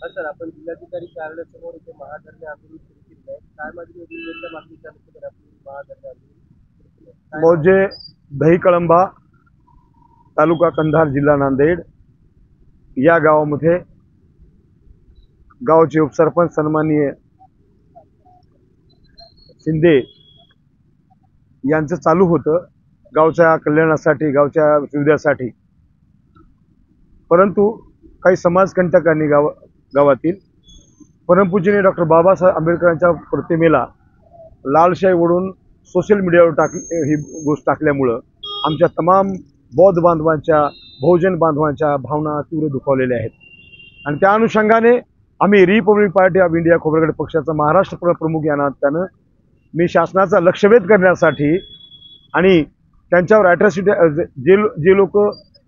हा सर, आपण जिल्हाधिकारी कार्यालयासमोर इथे महाधरणे आंदोलन सुरू केलेलं आहे. काय मागणी होती, कोणत्या मागणीच्या अनुषंगाने आपण महाधरणे आंदोलन सुरू केलं आहे? काय मौजे दही कळंबा तालुका कंधार जिल्हा नांदेड या गावामध्ये गावचे उपसरपंच सन्माननीय शिंदे यांचं चालू होतं गावच्या कल्याणासाठी, गावच्या सुविधासाठी. परंतु काही समाजकंटकांनी गावातील परमपूजनीय डॉक्टर बाबासाहेब आंबेडकरांच्या प्रतिमेला लालशाही ओढून सोशल मीडियावर ही गोष्ट टाकल्यामुळं आमच्या तमाम बौद्ध बांधवांच्या, बहुजन बांधवांच्या भावना तीव्र दुखावलेल्या आहेत. आणि त्या अनुषंगाने आम्ही Republic party of India Khobragade पक्षाचा महाराष्ट्र प्रमुख या नात्यानं मी शासनाचा लक्षवेध करण्यासाठी आणि त्यांच्यावर ॲट्रॉसिटी जे लोक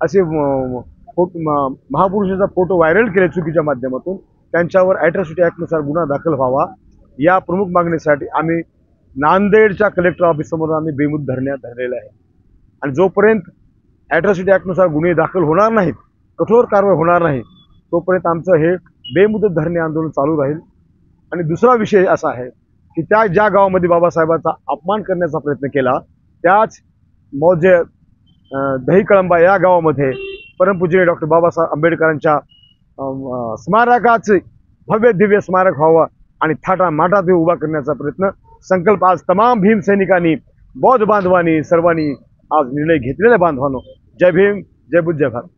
असे महापुरुषाचा फोटो व्हायरल केले चुकीच्या माध्यमातून, त्यांच्यावर ॲट्रॉसिटी ॲक्टनुसार गुन्हा दाखल व्हावा या प्रमुख मागणीसाठी आम्ही नांदेडच्या कलेक्टर ऑफिससमोर आम्ही बेमुदत धरण्यात धरलेलं आहे. आणि जोपर्यंत ॲट्रॉसिटी ॲक्टनुसार गुन्हे दाखल होणार नाहीत, कठोर कारवाई होणार नाही, तोपर्यंत आमचं हे बेमुदत धरणे आंदोलन चालू राहील. आणि दुसरा विषय असा आहे की ज्या गावामध्ये बाबासाहेबांचा अपमान करण्याचा प्रयत्न केला, त्याच मौजे दही कळंबा या गावामध्ये परमपूजनीय डॉक्टर बाबासाहेब आंबेडकरांच्या स्मारकाचे भव्य दिव्य स्मारक व्हावं आणि थाटा माटा ते उभा करण्याचा प्रयत्न संकल्प आज तमाम भीम सैनिकांनी, बौद्ध बांधवांनी, सर्वांनी आज निर्णय घेतलेला बांधवांनो. जय भीम, जय बुद्ध, जय भारत.